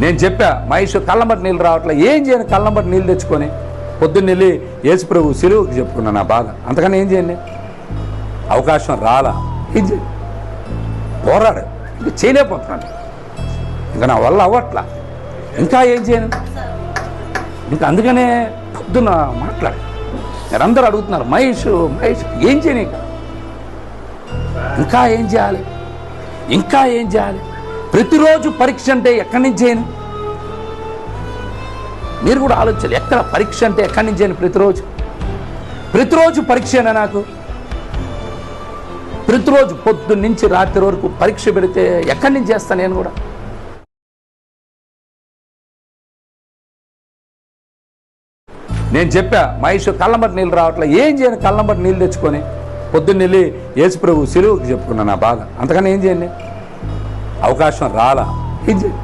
నేను చెప్పా మహేష్ కళ్ళంబట్టి నీళ్ళు రావట్లే, ఏం చేయను కళ్ళంబట్టి నీళ్ళు తెచ్చుకొని పొద్దున్న వెళ్ళి యేసుప్రభు సిలువకి చెప్పుకున్నా నా బాధ, అంతకన్నా ఏం చేయండి, అవకాశం రాలా, ఏం చేయ పోరాడు, ఇంకా చేయలేకపోతున్నాను, ఇంకా నా వల్ల అవ్వట్లా, ఇంకా ఏం చేయను, ఇంకా అందుకనే పొద్దున్న మాట్లాడు. మీరందరూ అడుగుతున్నారు మహేష్ మహేష్ ఏం చేయను, ఇంకా ఏం చేయాలి, ఇంకా ఏం చేయాలి, ప్రతిరోజు పరీక్ష అంటే ఎక్కడి నుంచి చేయను, మీరు కూడా ఆలోచించాలి, ఎక్కడ పరీక్ష అంటే ఎక్కడి నుంచి చేయను, ప్రతిరోజు పరీక్షేనా నాకు, ప్రతిరోజు పొద్దున్న నుంచి రాత్రి వరకు పరీక్ష పెడితే ఎక్కడి నుంచి చేస్తాను నేను కూడా. నేను చెప్పా మహేష్ కళ్ళంబట్టి నీళ్ళు రావట్లే, ఏం చేయను కళ్ళంబట్టి నీళ్ళు తెచ్చుకొని పొద్దున్న వెళ్ళి యేసుప్రభు సిలువకి చెప్పుకున్నా నా బాధ, అంతకన్నా ఏం చేయండి, అవకాశం రాలా, ఏం చేయండి.